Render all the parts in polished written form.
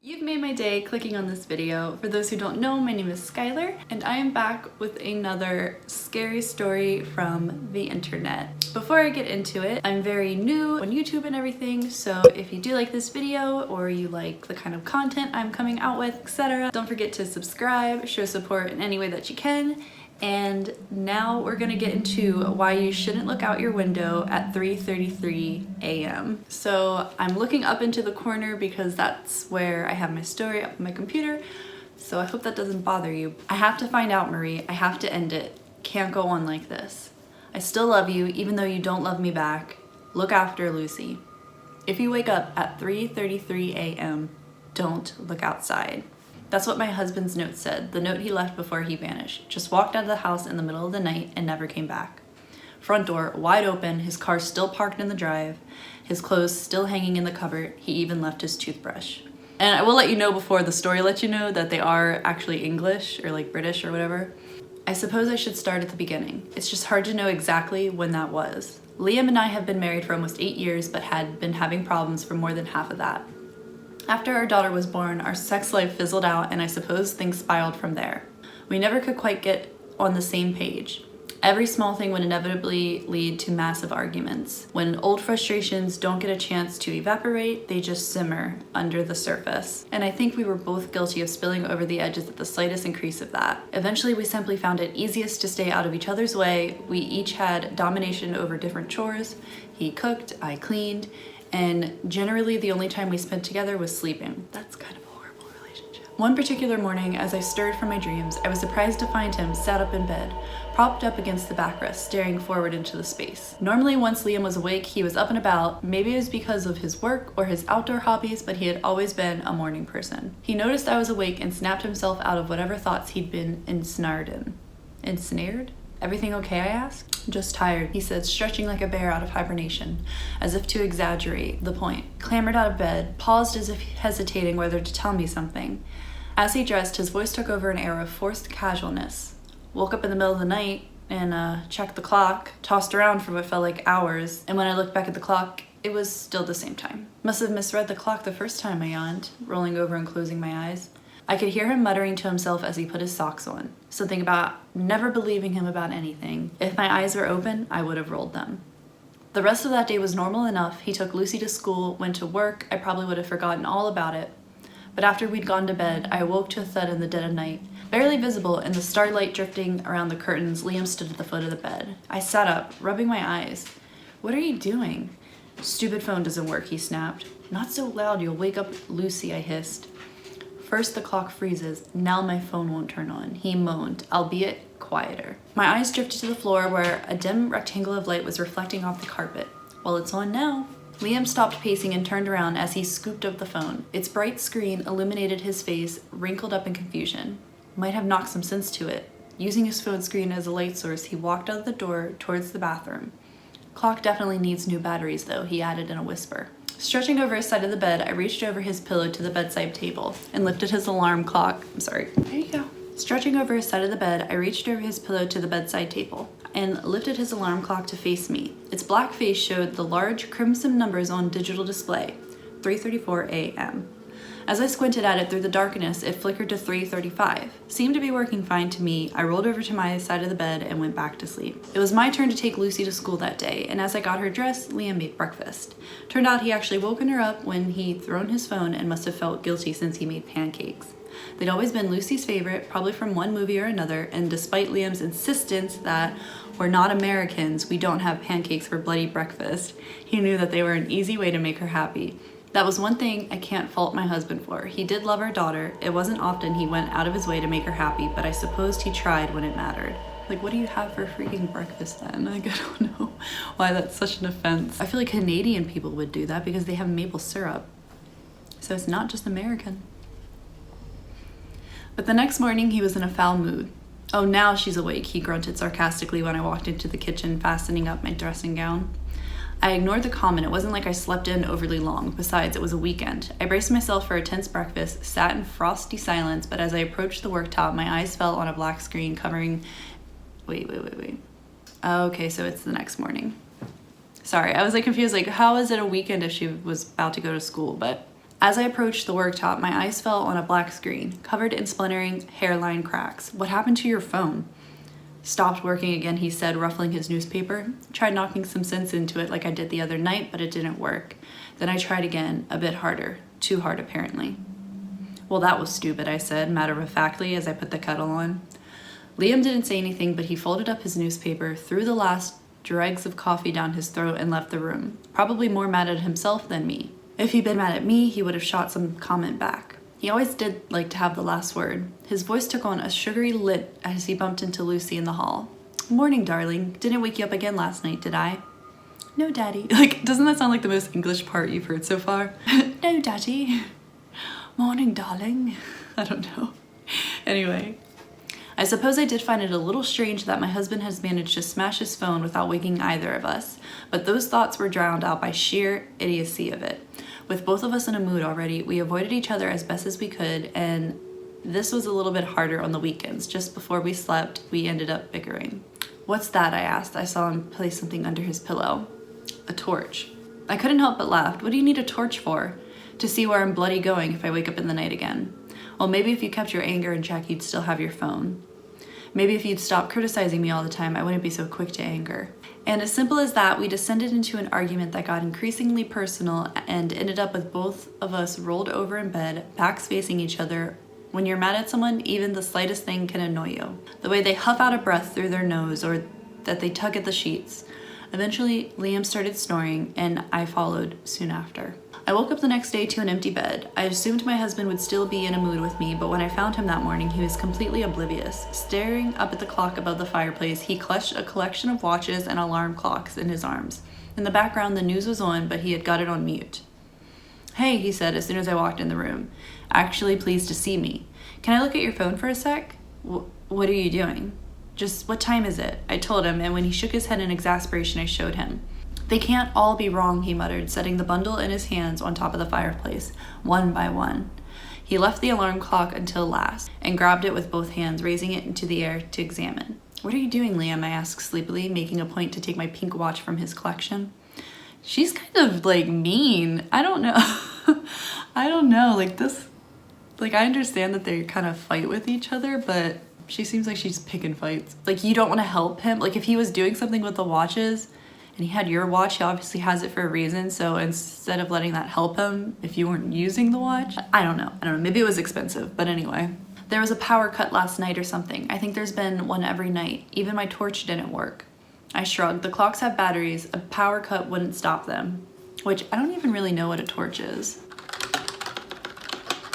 You've made my day clicking on this video. For those who don't know, my name is Skylar, and I am back with another scary story from the internet. Before I get into it, I'm very new on YouTube and everything, so if you do like this video or you like the kind of content I'm coming out with, etc., don't forget to subscribe, show support in any way that you can. And now we're gonna get into why you shouldn't look out your window at 3:33 a.m. So I'm looking up into the corner because that's where I have my story up on my computer. So I hope that doesn't bother you. I have to find out, Marie. I have to end it. Can't go on like this. I still love you, even though you don't love me back. Look after Lucy. If you wake up at 3:33 a.m., don't look outside. That's what my husband's note said, the note he left before he vanished. Just walked out of the house in the middle of the night and never came back. Front door wide open, his car still parked in the drive, his clothes still hanging in the cupboard. He even left his toothbrush. And I will let you know before the story lets you know that they are actually English or like British or whatever. I suppose I should start at the beginning. It's just hard to know exactly when that was. Liam and I have been married for almost 8 years, but had been having problems for more than half of that. After our daughter was born, our sex life fizzled out, and I suppose things spiraled from there. We never could quite get on the same page. Every small thing would inevitably lead to massive arguments. When old frustrations don't get a chance to evaporate, they just simmer under the surface. And I think we were both guilty of spilling over the edges at the slightest increase of that. Eventually, we simply found it easiest to stay out of each other's way. We each had domination over different chores. He cooked, I cleaned, and generally the only time we spent together was sleeping. That's kind of a horrible relationship. One particular morning, as I stirred from my dreams, I was surprised to find him sat up in bed, propped up against the backrest, staring forward into the space. Normally, once Liam was awake, he was up and about. Maybe it was because of his work or his outdoor hobbies, but he had always been a morning person. He noticed I was awake and snapped himself out of whatever thoughts he'd been ensnared in. Ensnared? Everything okay, I asked? Just tired, he said, stretching like a bear out of hibernation, as if to exaggerate the point. Clambered out of bed, paused as if hesitating whether to tell me something. As he dressed, his voice took over an air of forced casualness. Woke up in the middle of the night and checked the clock, tossed around for what felt like hours, and when I looked back at the clock, it was still the same time. Must have misread the clock the first time, I yawned, rolling over and closing my eyes. I could hear him muttering to himself as he put his socks on, something about never believing him about anything. If my eyes were open, I would have rolled them. The rest of that day was normal enough. He took Lucy to school, went to work. I probably would have forgotten all about it. But after we'd gone to bed, I awoke to a thud in the dead of night. Barely visible in the starlight drifting around the curtains, Liam stood at the foot of the bed. I sat up, rubbing my eyes. "What are you doing?" "Stupid phone doesn't work," he snapped. "Not so loud, you'll wake up Lucy," I hissed. "First the clock freezes, now my phone won't turn on," he moaned, albeit quieter. My eyes drifted to the floor where a dim rectangle of light was reflecting off the carpet. "Well, it's on now." Liam stopped pacing and turned around as he scooped up the phone. Its bright screen illuminated his face, wrinkled up in confusion. Might have knocked some sense to it. Using his phone screen as a light source, he walked out the door towards the bathroom. "Clock definitely needs new batteries, though," he added in a whisper. Stretching over his side of the bed, I reached over his pillow to the bedside table and lifted his alarm clock. There you go. Stretching over his side of the bed, I reached over his pillow to the bedside table and lifted his alarm clock to face me. Its black face showed the large crimson numbers on digital display, 3:34 a.m. As I squinted at it through the darkness, it flickered to 3:35. Seemed to be working fine to me. I rolled over to my side of the bed and went back to sleep. It was my turn to take Lucy to school that day, and as I got her dressed, Liam made breakfast. Turned out he actually woken her up when he'd thrown his phone and must have felt guilty since he made pancakes. They'd always been Lucy's favorite, probably from one movie or another, and despite Liam's insistence that we're not Americans, we don't have pancakes for bloody breakfast, he knew that they were an easy way to make her happy. That was one thing I can't fault my husband for. He did love our daughter. It wasn't often he went out of his way to make her happy, but I supposed he tried when it mattered. Like, what do you have for freaking breakfast then? Like, I don't know why that's such an offense. I feel like Canadian people would do that because they have maple syrup. So it's not just American. But the next morning, he was in a foul mood. "Oh, now she's awake," he grunted sarcastically when I walked into the kitchen, fastening up my dressing gown. I ignored the comment. It wasn't like I slept in overly long. Besides, it was a weekend. I braced myself for a tense breakfast, sat in frosty silence, but as I approached the worktop, my eyes fell on a black screen covering... Wait. Okay, so it's the next morning. Sorry, I was like confused, like how is it a weekend if she was about to go to school? But As I approached the worktop, my eyes fell on a black screen, covered in splintering hairline cracks. What happened to your phone? Stopped working again, he said, ruffling his newspaper. Tried knocking some sense into it like I did the other night, but it didn't work. Then I tried again, a bit harder. Too hard, apparently. Well, that was stupid, I said, matter-of-factly, as I put the kettle on. Liam didn't say anything, but he folded up his newspaper, threw the last dregs of coffee down his throat, and left the room. Probably more mad at himself than me. If he'd been mad at me, he would have shot some comment back. He always did like to have the last word. His voice took on a sugary lilt as he bumped into Lucy in the hall. Morning, darling. Didn't wake you up again last night, did I? No, Daddy. Like, doesn't that sound like the most English part you've heard so far? No, Daddy. Morning, darling. I don't know. Anyway, I suppose I did find it a little strange that my husband has managed to smash his phone without waking either of us, but those thoughts were drowned out by sheer idiocy of it. With both of us in a mood already, we avoided each other as best as we could, and this was a little bit harder on the weekends. Just before we slept, we ended up bickering. What's that? I asked. I saw him place something under his pillow. A torch. I couldn't help but laugh. What do you need a torch for? To see where I'm bloody going if I wake up in the night again. Well, maybe if you kept your anger in check, you'd still have your phone. Maybe if you'd stop criticizing me all the time, I wouldn't be so quick to anger. And as simple as that, we descended into an argument that got increasingly personal and ended up with both of us rolled over in bed, backs facing each other. When you're mad at someone, even the slightest thing can annoy you. The way they huff out a breath through their nose or that they tug at the sheets. Eventually, Liam started snoring, and I followed soon after. I woke up the next day to an empty bed. I assumed my husband would still be in a mood with me, but when I found him that morning, he was completely oblivious. Staring up at the clock above the fireplace, he clutched a collection of watches and alarm clocks in his arms. In the background, the news was on, but he had got it on mute. Hey, he said as soon as I walked in the room. Actually pleased to see me. Can I look at your phone for a sec? What are you doing? Just, what time is it? I told him, and when he shook his head in exasperation, I showed him. They can't all be wrong, he muttered, setting the bundle in his hands on top of the fireplace, one by one. He left the alarm clock until last, and grabbed it with both hands, raising it into the air to examine. What are you doing, Liam? I asked sleepily, making a point to take my pink watch from his collection. She's kind of, like, mean. I don't know. I don't know, like, this... Like, I understand that they kind of fight with each other, but she seems like she's picking fights. Like, you don't want to help him. Like, if he was doing something with the watches... and he had your watch, he obviously has it for a reason, so instead of letting that help him if you weren't using the watch, I don't know, maybe it was expensive, but anyway. There was a power cut last night or something. I think there's been one every night. Even my torch didn't work. I shrugged. The clocks have batteries. A power cut wouldn't stop them. Which, I don't even really know what a torch is.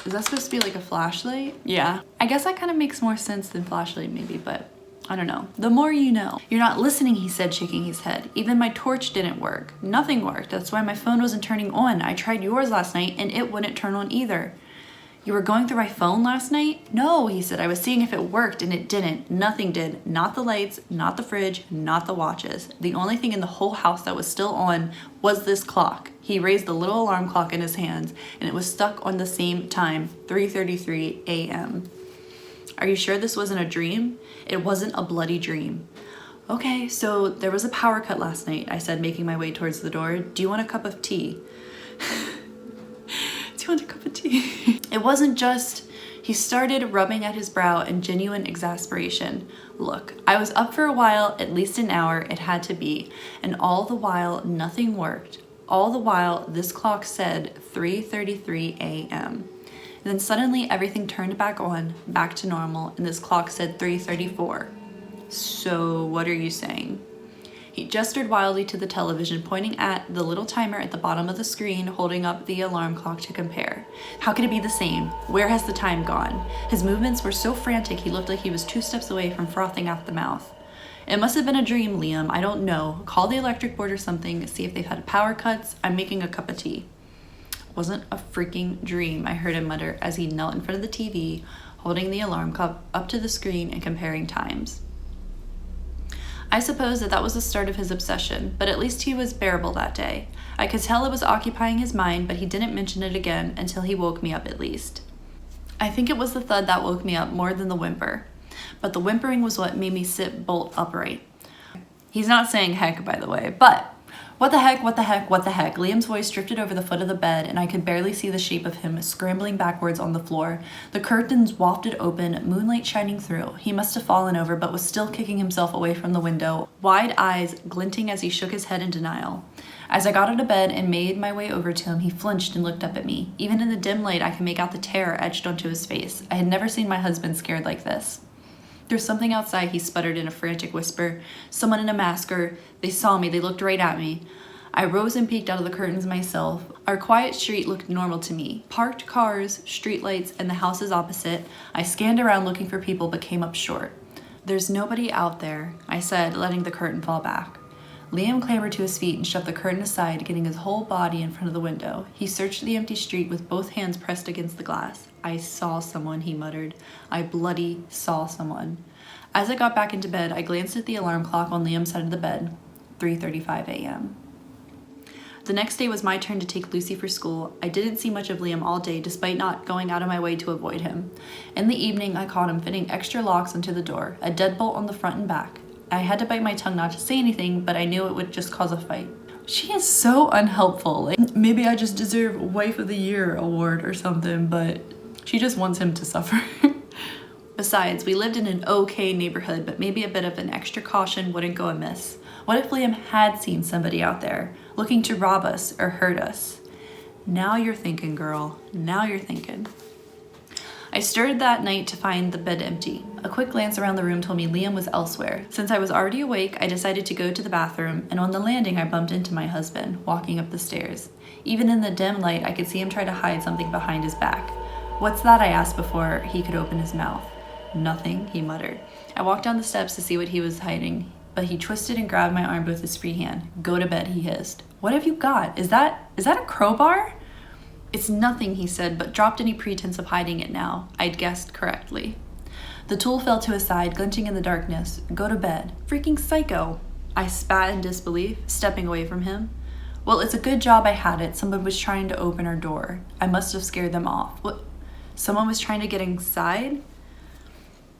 Is that supposed to be like a flashlight? Yeah. I guess that kind of makes more sense than flashlight maybe, but I don't know. The more you know. You're not listening, he said, shaking his head. Even my torch didn't work. Nothing worked. That's why my phone wasn't turning on. I tried yours last night and it wouldn't turn on either. You were going through my phone last night? No, he said. I was seeing if it worked and it didn't. Nothing did. Not the lights, not the fridge, not the watches. The only thing in the whole house that was still on was this clock. He raised the little alarm clock in his hands and it was stuck on the same time, 3:33 a.m. Are you sure this wasn't a dream? It wasn't a bloody dream. Okay, so there was a power cut last night, I said, making my way towards the door. Do you want a cup of tea? Do you want a cup of tea? It wasn't just... He started rubbing at his brow in genuine exasperation. Look, I was up for a while, at least an hour, it had to be. And all the while, nothing worked. All the while, this clock said 3:33 a.m. And then suddenly everything turned back on, back to normal, and this clock said 3:34. So what are you saying? He gestured wildly to the television, pointing at the little timer at the bottom of the screen, holding up the alarm clock to compare. How could it be the same? Where has the time gone? His movements were so frantic he looked like he was 2 steps away from frothing at the mouth. It must have been a dream, Liam. I don't know. Call the electric board or something, see if they've had power cuts. I'm making a cup of tea. Wasn't a freaking dream, I heard him mutter as he knelt in front of the TV, holding the alarm clock up to the screen and comparing times. I suppose that was the start of his obsession, but at least he was bearable that day. I could tell it was occupying his mind, but he didn't mention it again until he woke me up at least. I think it was the thud that woke me up more than the whimper, but the whimpering was what made me sit bolt upright. He's not saying heck, by the way, but What the heck, what the heck, what the heck? Liam's voice drifted over the foot of the bed, and I could barely see the shape of him scrambling backwards on the floor. The curtains wafted open, moonlight shining through. He must have fallen over, but was still kicking himself away from the window, wide eyes glinting as he shook his head in denial. As I got out of bed and made my way over to him, he flinched and looked up at me. Even in the dim light, I could make out the terror etched onto his face. I had never seen my husband scared like this. "There's something outside," he sputtered in a frantic whisper. "Someone in a mask, or they saw me, they looked right at me." I rose and peeked out of the curtains myself. Our quiet street looked normal to me. Parked cars, streetlights, and the houses opposite. I scanned around looking for people but came up short. "There's nobody out there," I said, letting the curtain fall back. Liam clambered to his feet and shoved the curtain aside, getting his whole body in front of the window. He searched the empty street with both hands pressed against the glass. "I saw someone," he muttered. "I bloody saw someone." As I got back into bed, I glanced at the alarm clock on Liam's side of the bed. 3:35 a.m. The next day was my turn to take Lucy for school. I didn't see much of Liam all day, despite not going out of my way to avoid him. In the evening, I caught him fitting extra locks onto the door, a deadbolt on the front and back. I had to bite my tongue not to say anything, but I knew it would just cause a fight. She is so unhelpful. Like, maybe I just deserve Wife of the Year award or something, but she just wants him to suffer. Besides, we lived in an okay neighborhood, but maybe a bit of an extra caution wouldn't go amiss. What if Liam had seen somebody out there, looking to rob us or hurt us? Now you're thinking, girl. Now you're thinking. I stirred that night to find the bed empty. A quick glance around the room told me Liam was elsewhere. Since I was already awake, I decided to go to the bathroom, and on the landing I bumped into my husband, walking up the stairs. Even in the dim light, I could see him try to hide something behind his back. "What's that?" I asked before he could open his mouth. "Nothing," he muttered. I walked down the steps to see what he was hiding, but he twisted and grabbed my arm with his free hand. "Go to bed," he hissed. "What have you got? Is that a crowbar?" "It's nothing," he said, but dropped any pretense of hiding it now. I'd guessed correctly. The tool fell to his side, glinting in the darkness. "Go to bed." Freaking psycho. I spat in disbelief, stepping away from him. "Well, it's a good job I had it. Someone was trying to open our door. I must have scared them off." "What? Someone was trying to get inside?"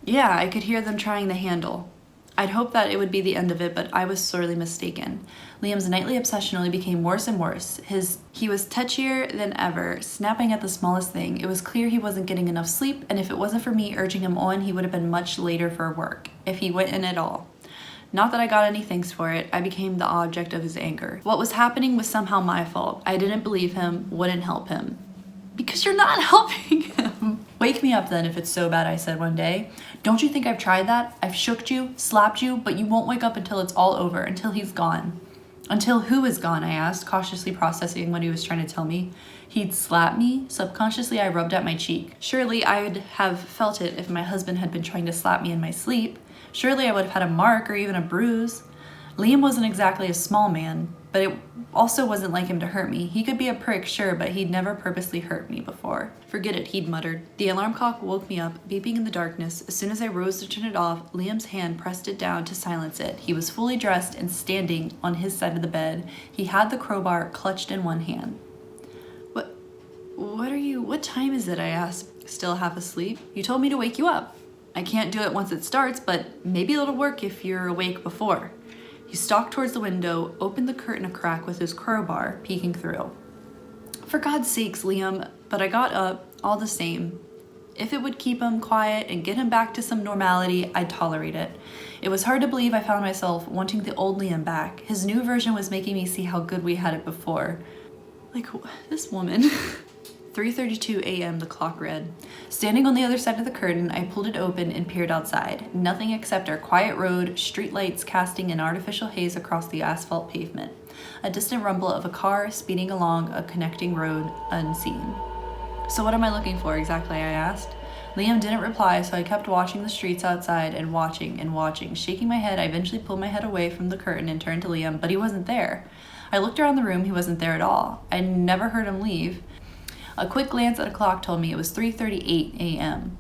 "Yeah, I could hear them trying the handle." I'd hoped that it would be the end of it, but I was sorely mistaken. Liam's nightly obsession only became worse and worse. He was touchier than ever, snapping at the smallest thing. It was clear he wasn't getting enough sleep, and if it wasn't for me urging him on, he would have been much later for work, if he went in at all. Not that I got any thanks for it. I became the object of his anger. What was happening was somehow my fault. I didn't believe him, wouldn't help him. "Because you're not helping him." "Wake me up then if it's so bad," I said one day. "Don't you think I've tried that? I've shooked you, slapped you, but you won't wake up until it's all over, until he's gone." "Until who is gone?" I asked, cautiously processing what he was trying to tell me. He'd slap me? Subconsciously, I rubbed at my cheek. Surely I'd have felt it if my husband had been trying to slap me in my sleep. Surely I would have had a mark or even a bruise. Liam wasn't exactly a small man, but it also wasn't like him to hurt me. He could be a prick, sure, but he'd never purposely hurt me before. "Forget it," he'd muttered. The alarm clock woke me up, beeping in the darkness. As soon as I rose to turn it off, Liam's hand pressed it down to silence it. He was fully dressed and standing on his side of the bed. He had the crowbar clutched in one hand. What time is it?" I asked, still half asleep. "You told me to wake you up. I can't do it once it starts, but maybe it'll work if you're awake before." He stalked towards the window, opened the curtain a crack with his crowbar, peeking through. "For God's sakes, Liam," but I got up, all the same. If it would keep him quiet and get him back to some normality, I'd tolerate it. It was hard to believe I found myself wanting the old Liam back. His new version was making me see how good we had it before. Like, this woman. 3:32 a.m. the clock read. Standing on the other side of the curtain, I pulled it open and peered outside. Nothing except our quiet road, street lights casting an artificial haze across the asphalt pavement. A distant rumble of a car speeding along a connecting road, unseen. "So what am I looking for exactly?" I asked. Liam didn't reply, so I kept watching the streets outside and watching. Shaking my head, I eventually pulled my head away from the curtain and turned to Liam, but he wasn't there. I looked around the room, he wasn't there at all. I never heard him leave. A quick glance at a clock told me it was 3:38 a.m.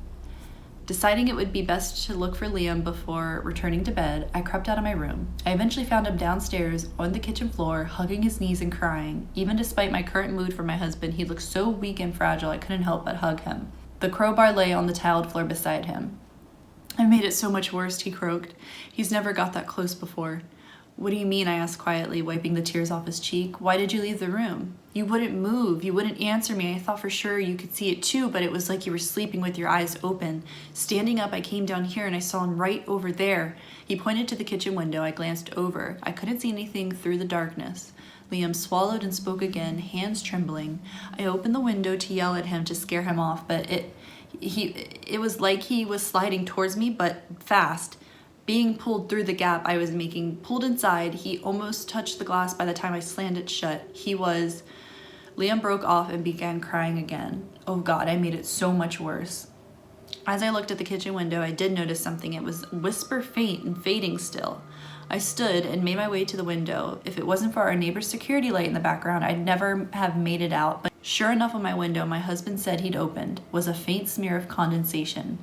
Deciding it would be best to look for Liam before returning to bed, I crept out of my room. I eventually found him downstairs on the kitchen floor, hugging his knees and crying. Even despite my current mood for my husband, he looked so weak and fragile I couldn't help but hug him. The crowbar lay on the tiled floor beside him. "I made it so much worse," he croaked. "He's never got that close before." "What do you mean?" I asked quietly, wiping the tears off his cheek. "Why did you leave the room? You wouldn't move. You wouldn't answer me. I thought for sure you could see it too, but it was like you were sleeping with your eyes open. Standing up, I came down here and I saw him right over there." He pointed to the kitchen window. I glanced over. I couldn't see anything through the darkness. Liam swallowed and spoke again, hands trembling. I opened the window to yell at him to scare him off, but it was like he was sliding towards me, but fast. Being pulled through the gap I was making, pulled inside. He almost touched the glass by the time I slammed it shut. Liam broke off and began crying again. Oh God, I made it so much worse. As I looked at the kitchen window, I did notice something. It was whisper faint and fading still. I stood and made my way to the window. If it wasn't for our neighbor's security light in the background, I'd never have made it out. But sure enough, on my window, my husband said he'd opened, was a faint smear of condensation,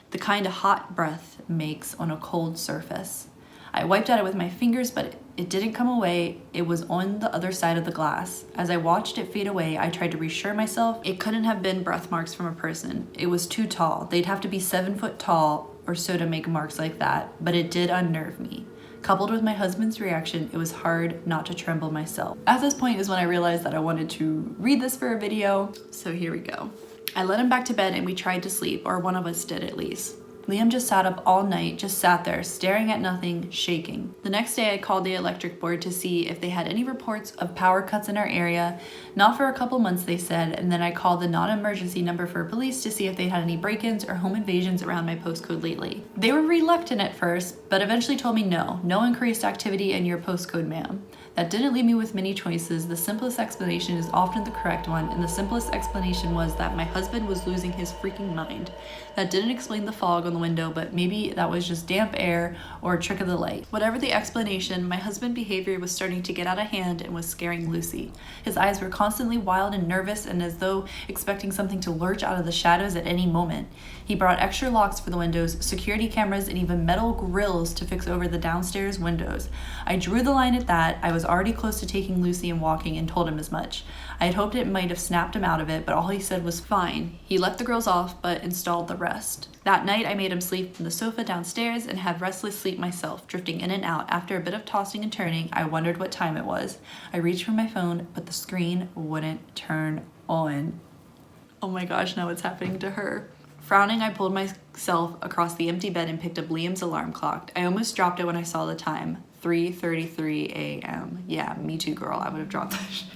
the kind a hot breath makes on a cold surface. I wiped at it with my fingers, but it didn't come away. It was on the other side of the glass. As I watched it fade away, I tried to reassure myself it couldn't have been breath marks from a person. It was too tall. They'd have to be 7 foot tall or so to make marks like that, but it did unnerve me. Coupled with my husband's reaction, it was hard not to tremble myself. At this point is when I realized that I wanted to read this for a video, so here we go. I led him back to bed and we tried to sleep, or one of us did at least. Liam just sat up all night, just sat there, staring at nothing, shaking. The next day I called the electric board to see if they had any reports of power cuts in our area. Not for a couple months, they said, and then I called the non-emergency number for police to see if they had any break-ins or home invasions around my postcode lately. They were reluctant at first, but eventually told me no increased activity in your postcode, ma'am. That didn't leave me with many choices. The simplest explanation is often the correct one, and the simplest explanation was that my husband was losing his freaking mind. That didn't explain the fog on the window, but maybe that was just damp air or a trick of the light. Whatever the explanation, my husband's behavior was starting to get out of hand and was scaring Lucy. His eyes were constantly wild and nervous and as though expecting something to lurch out of the shadows at any moment. He brought extra locks for the windows, security cameras, and even metal grills to fix over the downstairs windows. I drew the line at that. I was already close to taking Lucy and walking and told him as much. I had hoped it might have snapped him out of it, but all he said was fine. He let the girls off, but installed the rest. That night, I made him sleep on the sofa downstairs and had restless sleep myself, drifting in and out. After a bit of tossing and turning, I wondered what time it was. I reached for my phone, but the screen wouldn't turn on. Oh my gosh, now what's happening to her? Frowning, I pulled myself across the empty bed and picked up Liam's alarm clock. I almost dropped it when I saw the time. 3:33 a.m. Yeah, me too, girl. I would have dropped that shit.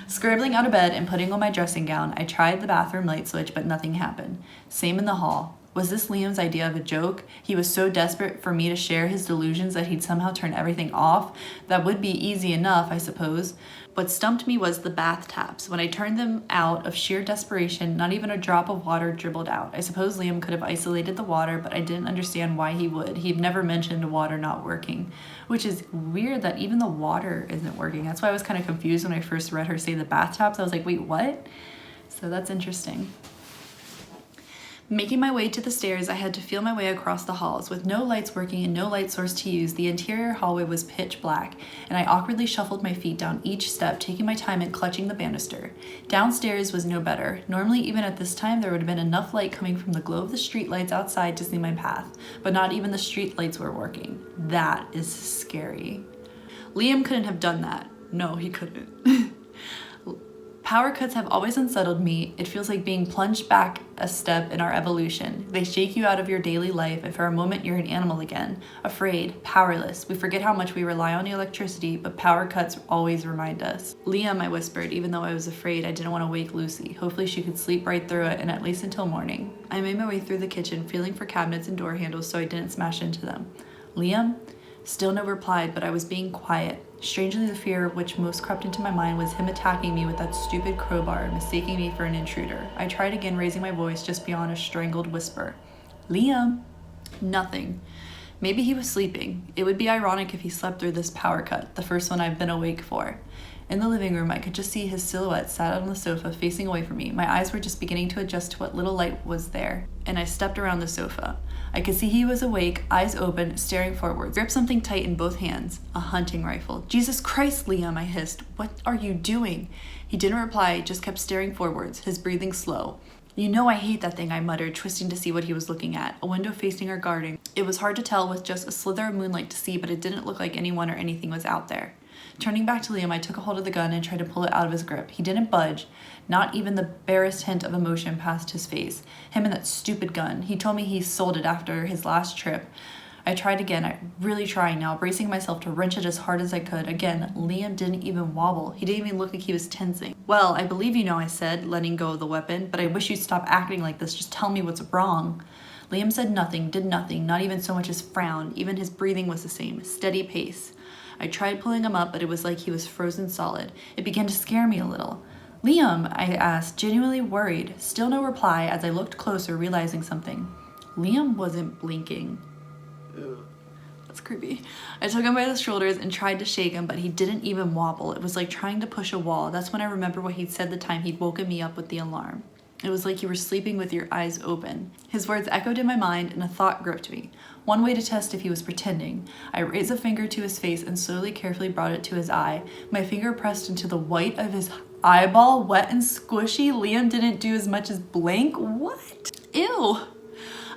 Scrambling out of bed and putting on my dressing gown, I tried the bathroom light switch, but nothing happened. Same in the hall. Was this Liam's idea of a joke? He was so desperate for me to share his delusions that he'd somehow turn everything off? That would be easy enough, I suppose. What stumped me was the bath taps. When I turned them out of sheer desperation, not even a drop of water dribbled out. I suppose Liam could have isolated the water, but I didn't understand why he would. He'd never mentioned water not working, which is weird that even the water isn't working. That's why I was kind of confused when I first read her say the bath taps. I was like, wait, what? So that's interesting. Making my way to the stairs, I had to feel my way across the halls. With no lights working and no light source to use, the interior hallway was pitch black, and I awkwardly shuffled my feet down each step, taking my time and clutching the banister. Downstairs was no better. Normally, even at this time, there would have been enough light coming from the glow of the street lights outside to see my path, but not even the street lights were working. That is scary. Liam couldn't have done that. No, he couldn't. Power cuts have always unsettled me. It feels like being plunged back a step in our evolution. They shake you out of your daily life, and for a moment you're an animal again. Afraid, powerless. We forget how much we rely on the electricity, but power cuts always remind us. Liam, I whispered, even though I was afraid. I didn't want to wake Lucy. Hopefully she could sleep right through it, and at least until morning. I made my way through the kitchen, feeling for cabinets and door handles so I didn't smash into them. Liam? Still no reply, but I was being quiet. Strangely, the fear which most crept into my mind was him attacking me with that stupid crowbar, mistaking me for an intruder. I tried again, raising my voice just beyond a strangled whisper. Liam? Nothing. Maybe he was sleeping. It would be ironic if he slept through this power cut, the first one I've been awake for. In the living room, I could just see his silhouette sat on the sofa, facing away from me. My eyes were just beginning to adjust to what little light was there, and I stepped around the sofa. I could see he was awake, eyes open, staring forward. Gripped something tight in both hands, a hunting rifle. Jesus Christ, Liam, I hissed. What are you doing? He didn't reply, just kept staring forwards, his breathing slow. "You know I hate that thing," I muttered, twisting to see what he was looking at. A window facing our garden. It was hard to tell with just a slither of moonlight to see, but it didn't look like anyone or anything was out there. Turning back to Liam, I took a hold of the gun and tried to pull it out of his grip. He didn't budge. Not even the barest hint of emotion passed his face. Him and that stupid gun. He told me he sold it after his last trip. I tried again, really trying now, bracing myself to wrench it as hard as I could. Again, Liam didn't even wobble. He didn't even look like he was tensing. "Well, I believe you know," I said, letting go of the weapon, "but I wish you'd stop acting like this. Just tell me what's wrong." Liam said nothing, did nothing, not even so much as frown. Even his breathing was the same, steady pace. I tried pulling him up, but it was like he was frozen solid. It began to scare me a little. "Liam," I asked, genuinely worried. Still no reply as I looked closer, realizing something. Liam wasn't blinking. Ugh, that's creepy. I took him by the shoulders and tried to shake him, but he didn't even wobble. It was like trying to push a wall. That's when I remember what he'd said the time he'd woken me up with the alarm. It was like you were sleeping with your eyes open. His words echoed in my mind, and a thought gripped me. One way to test if he was pretending. I raised a finger to his face and slowly, carefully brought it to his eye. My finger pressed into the white of his eyeball, wet and squishy. Liam didn't do as much as blink. What? Ew.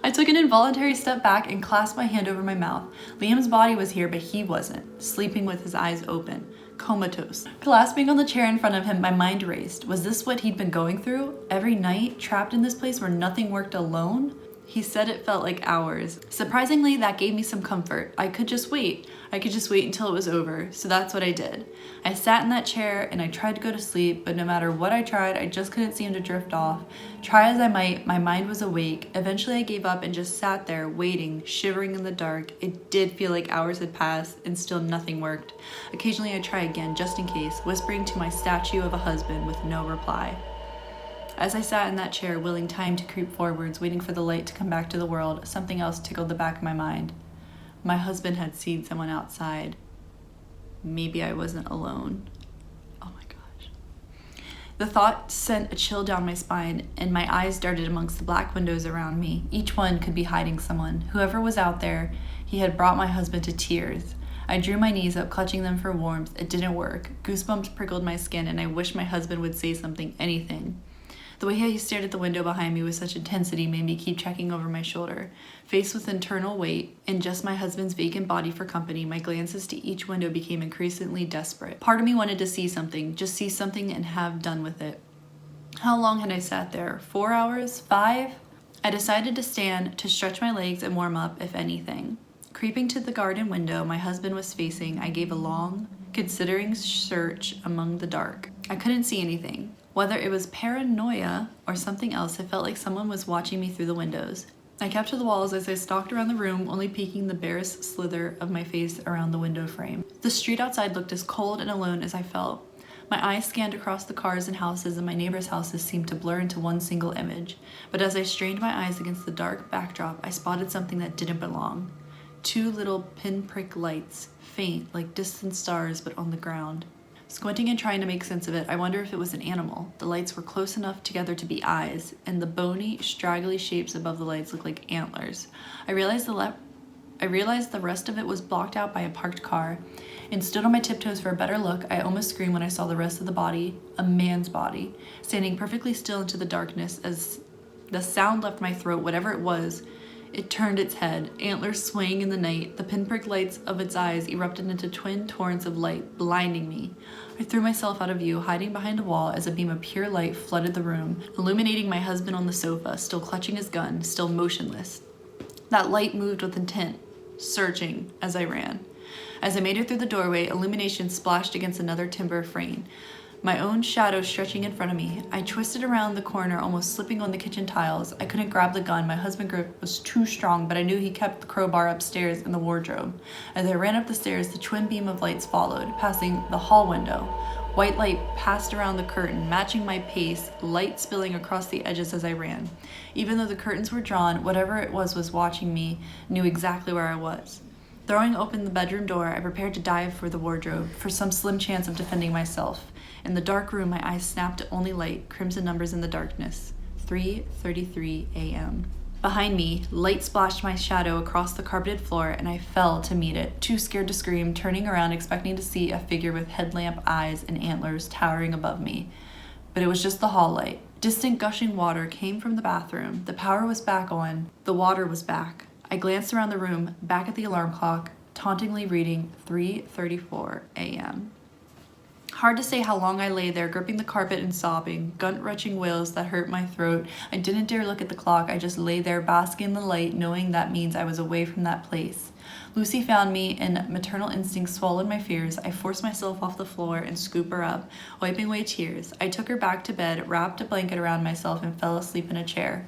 I took an involuntary step back and clasped my hand over my mouth. Liam's body was here, but he wasn't, sleeping with his eyes open. Comatose. Clasping on the chair in front of him, my mind raced. Was this what he'd been going through? Every night, trapped in this place where nothing worked alone? He said it felt like hours. Surprisingly, that gave me some comfort. I could just wait. I could just wait until it was over, so that's what I did. I sat in that chair and I tried to go to sleep, but no matter what I tried, I just couldn't seem to drift off. Try as I might, my mind was awake. Eventually I gave up and just sat there, waiting, shivering in the dark. It did feel like hours had passed and still nothing worked. Occasionally I'd try again, just in case, whispering to my statue of a husband with no reply. As I sat in that chair, willing time to creep forwards, waiting for the light to come back to the world, something else tickled the back of my mind. My husband had seen someone outside. Maybe I wasn't alone. Oh my gosh. The thought sent a chill down my spine, and my eyes darted amongst the black windows around me. Each one could be hiding someone. Whoever was out there, he had brought my husband to tears. I drew my knees up, clutching them for warmth. It didn't work. Goosebumps prickled my skin, and I wished my husband would say something, anything. The way he stared at the window behind me with such intensity made me keep checking over my shoulder. Faced with internal weight and just my husband's vacant body for company, my glances to each window became increasingly desperate. Part of me wanted to see something, just see something and have done with it. How long had I sat there? 4 hours? 5? I decided to stand, to stretch my legs and warm up, if anything. Creeping to the garden window my husband was facing, I gave a long, considering search among the dark. I couldn't see anything. Whether it was paranoia or something else, it felt like someone was watching me through the windows. I kept to the walls as I stalked around the room, only peeking the barest slither of my face around the window frame. The street outside looked as cold and alone as I felt. My eyes scanned across the cars and houses, and my neighbors' houses seemed to blur into one single image. But as I strained my eyes against the dark backdrop, I spotted something that didn't belong. 2 little pinprick lights, faint like distant stars but on the ground. Squinting and trying to make sense of it, I wonder if it was an animal. The lights were close enough together to be eyes, and the bony, straggly shapes above the lights looked like antlers. I realized the rest of it was blocked out by a parked car, and stood on my tiptoes for a better look. I almost screamed when I saw the rest of the body, a man's body, standing perfectly still into the darkness. As the sound left my throat, whatever it was, it turned its head, antlers swaying in the night. The pinprick lights of its eyes erupted into twin torrents of light, blinding me. I threw myself out of view, hiding behind a wall as a beam of pure light flooded the room, illuminating my husband on the sofa, still clutching his gun, still motionless. That light moved with intent, searching as I ran. As I made it through the doorway, illumination splashed against another timber frame, my own shadow stretching in front of me. I twisted around the corner, almost slipping on the kitchen tiles. I couldn't grab the gun. My husband's grip was too strong, but I knew he kept the crowbar upstairs in the wardrobe. As I ran up the stairs, the twin beam of lights followed, passing the hall window. White light passed around the curtain, matching my pace, light spilling across the edges as I ran. Even though the curtains were drawn, whatever it was watching me, knew exactly where I was. Throwing open the bedroom door, I prepared to dive for the wardrobe, for some slim chance of defending myself. In the dark room, my eyes snapped to only light, crimson numbers in the darkness. 3:33 a.m. Behind me, light splashed my shadow across the carpeted floor, and I fell to meet it, too scared to scream, turning around expecting to see a figure with headlamp eyes and antlers towering above me. but it was just the hall light. Distant gushing water came from the bathroom. The power was back on. The water was back. I glanced around the room, back at the alarm clock, tauntingly reading 3:34 a.m. Hard to say how long I lay there, gripping the carpet and sobbing, gut-wrenching wails that hurt my throat. I didn't dare look at the clock. I just lay there, basking in the light, knowing that means I was away from that place. Lucy found me, and maternal instincts swallowed my fears. I forced myself off the floor and scooped her up, wiping away tears. I took her back to bed, wrapped a blanket around myself, and fell asleep in a chair.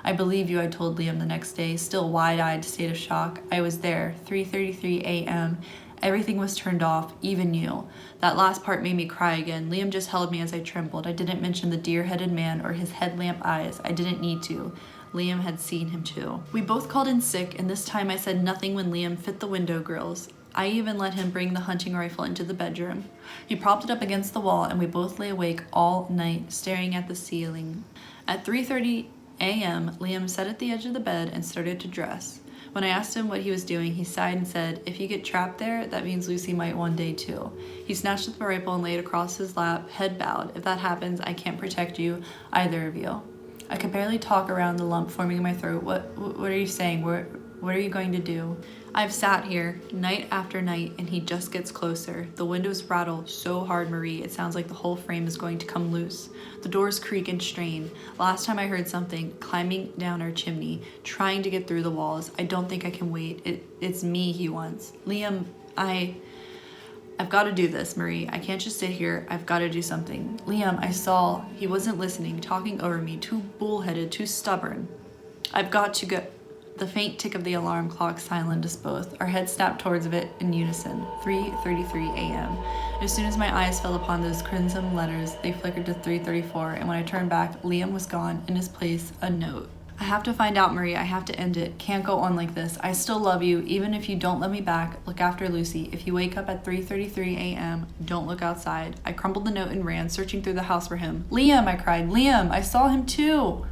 I believe you, I told Liam the next day, still wide-eyed, state of shock. I was there, 3:33 a.m., Everything was turned off, even you. That last part made me cry again. Liam just held me as I trembled. I didn't mention the deer-headed man or his headlamp eyes. I didn't need to. Liam had seen him too. We both called in sick, and this time I said nothing when Liam fit the window grills. I even let him bring the hunting rifle into the bedroom. He propped it up against the wall, and we both lay awake all night, staring at the ceiling. At 3:30 a.m., Liam sat at the edge of the bed and started to dress. When I asked him what he was doing, he sighed and said, "If you get trapped there, that means Lucy might one day too." He snatched up the rifle and laid it across his lap, head bowed. "If that happens, I can't protect you, either of you." I could barely talk around the lump forming in my throat. What are you saying? What are you going to do? I've sat here night after night, and he just gets closer. The windows rattle so hard, Marie, it sounds like the whole frame is going to come loose. The doors creak and strain. Last time I heard something climbing down our chimney, trying to get through the walls. I don't think I can wait. It's me he wants. Liam, I've got to do this, Marie. I can't just sit here. I've got to do something. Liam, I saw. He wasn't listening, talking over me, too bullheaded, too stubborn. I've got to go. The faint tick of the alarm clock silenced us both. Our heads snapped towards it in unison. 3:33 a.m. As soon as my eyes fell upon those crimson letters, they flickered to 3:34, and when I turned back, Liam was gone. In his place, a note. "I have to find out, Marie. I have to end it. Can't go on like this. I still love you, even if you don't let me back. Look after Lucy. If you wake up at 3:33 a.m., don't look outside." I crumpled the note and ran, searching through the house for him. "Liam," I cried. "Liam, I saw him too."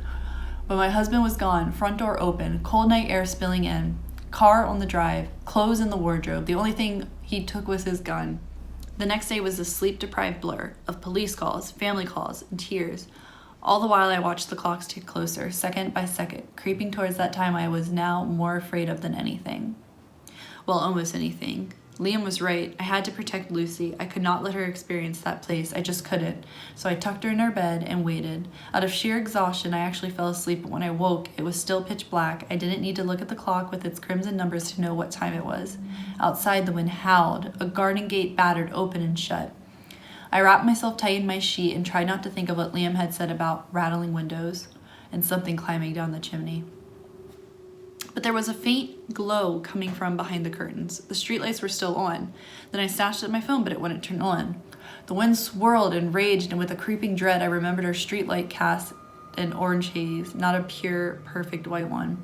But my husband was gone, front door open, cold night air spilling in, car on the drive, clothes in the wardrobe. The only thing he took was his gun. The next day was a sleep-deprived blur of police calls, family calls, and tears. All the while I watched the clocks tick closer, second by second, creeping towards that time I was now more afraid of than anything. Well, almost anything. Liam was right. I had to protect Lucy. I could not let her experience that place. I just couldn't. So I tucked her in her bed and waited. Out of sheer exhaustion, I actually fell asleep, but when I woke, it was still pitch black. I didn't need to look at the clock with its crimson numbers to know what time it was. Outside, the wind howled. A garden gate battered open and shut. I wrapped myself tight in my sheet and tried not to think of what Liam had said about rattling windows and something climbing down the chimney. But there was a faint glow coming from behind the curtains. The streetlights were still on. Then I snatched at my phone, but it wouldn't turn on. The wind swirled and raged, and with a creeping dread, I remembered our streetlight cast an orange haze, not a pure, perfect white one.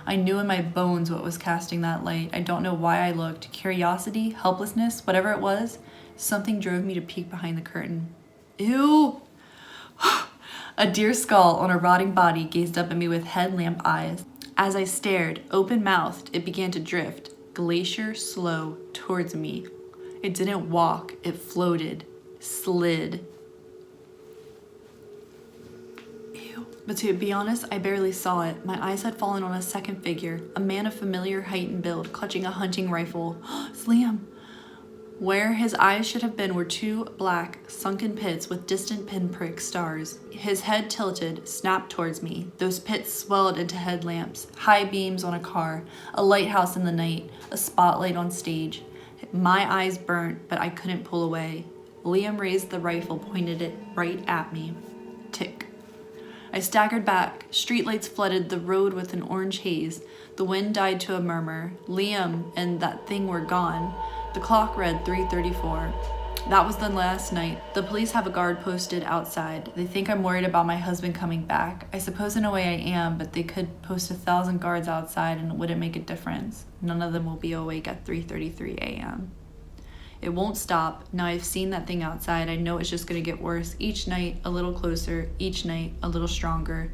I knew in my bones what was casting that light. I don't know why I looked. Curiosity, helplessness, whatever it was, something drove me to peek behind the curtain. Ew! A deer skull on a rotting body gazed up at me with headlamp eyes. As I stared, open-mouthed, it began to drift, glacier slow, towards me. It didn't walk, it floated, slid. Ew. But to be honest, I barely saw it. My eyes had fallen on a second figure, a man of familiar height and build, clutching a hunting rifle. It's Liam. Where his eyes should have been were two black, sunken pits with distant pinprick stars. His head tilted, snapped towards me. Those pits swelled into headlamps, high beams on a car, a lighthouse in the night, a spotlight on stage. My eyes burnt, but I couldn't pull away. Liam raised the rifle, pointed it right at me. Tick. I staggered back. Streetlights flooded the road with an orange haze. The wind died to a murmur. Liam and that thing were gone. The clock read 3:34. That was the last night. The police have a guard posted outside. They think I'm worried about my husband coming back. I suppose in a way I am, but they could post 1,000 guards outside and it wouldn't make a difference. None of them will be awake at 3:33 a.m. It won't stop. Now I've seen that thing outside. I know it's just going to get worse. Each night, a little closer. Each night, a little stronger.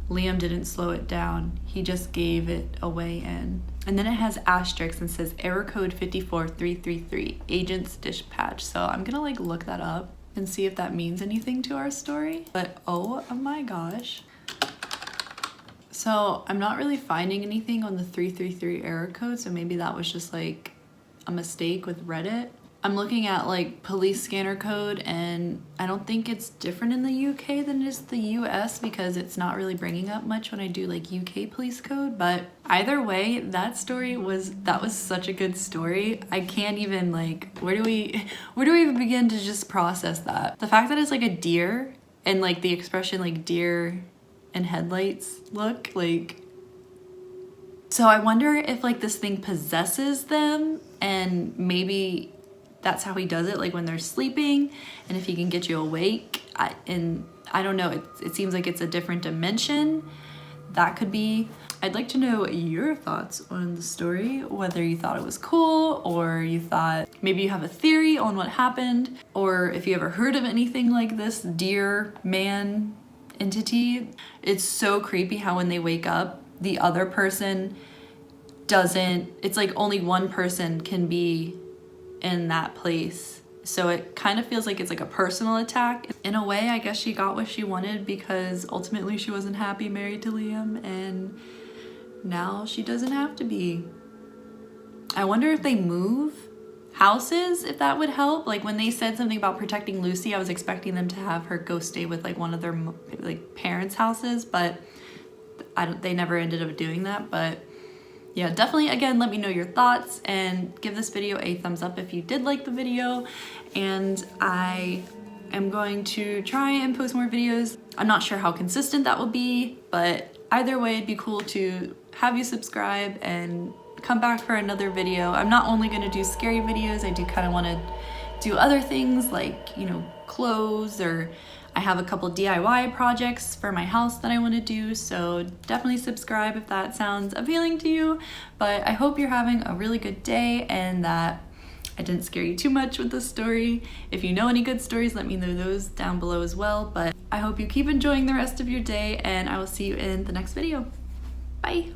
Liam didn't slow it down. He just gave it a way in. And then it has asterisks and says error code 54333, agents dispatch. So I'm gonna look that up. and see if that means anything to our story. But oh my gosh. So I'm not really finding anything on the 333 error code, so maybe that was just like a mistake with Reddit. I'm looking at like police scanner code, and I don't think it's different in the UK than it is the US because it's not really bringing up much when I do like UK police code. But either way, that was such a good story. I can't even like, where do we even begin to just process that? The fact that it's like a deer and like the expression like deer and headlights look like. So I wonder if like this thing possesses them, and maybe that's how he does it, like when they're sleeping, and if he can get you awake. I don't know, it seems like it's a different dimension. That could be. I'd like to know your thoughts on the story, whether you thought it was cool, or you thought maybe you have a theory on what happened, or if you ever heard of anything like this deer man entity. It's so creepy how when they wake up, the other person doesn't, it's like only one person can be in that place. So it kind of feels like it's like a personal attack. In a way, I guess she got what she wanted because ultimately she wasn't happy married to Liam, and now she doesn't have to be. I wonder if they move houses, if that would help. Like when they said something about protecting Lucy, I was expecting them to have her go stay with like one of their like parents' houses, but they never ended up doing that. But yeah, definitely, again, let me know your thoughts and give this video a thumbs up if you did like the video. And I am going to try and post more videos. I'm not sure how consistent that will be, but either way, it'd be cool to have you subscribe and come back for another video. I'm not only going to do scary videos, I do kind of want to do other things like, you know, clothes, or I have a couple DIY projects for my house that I want to do, so definitely subscribe if that sounds appealing to you. But I hope you're having a really good day and that I didn't scare you too much with this story. If you know any good stories, let me know those down below as well. But I hope you keep enjoying the rest of your day, and I will see you in the next video. Bye!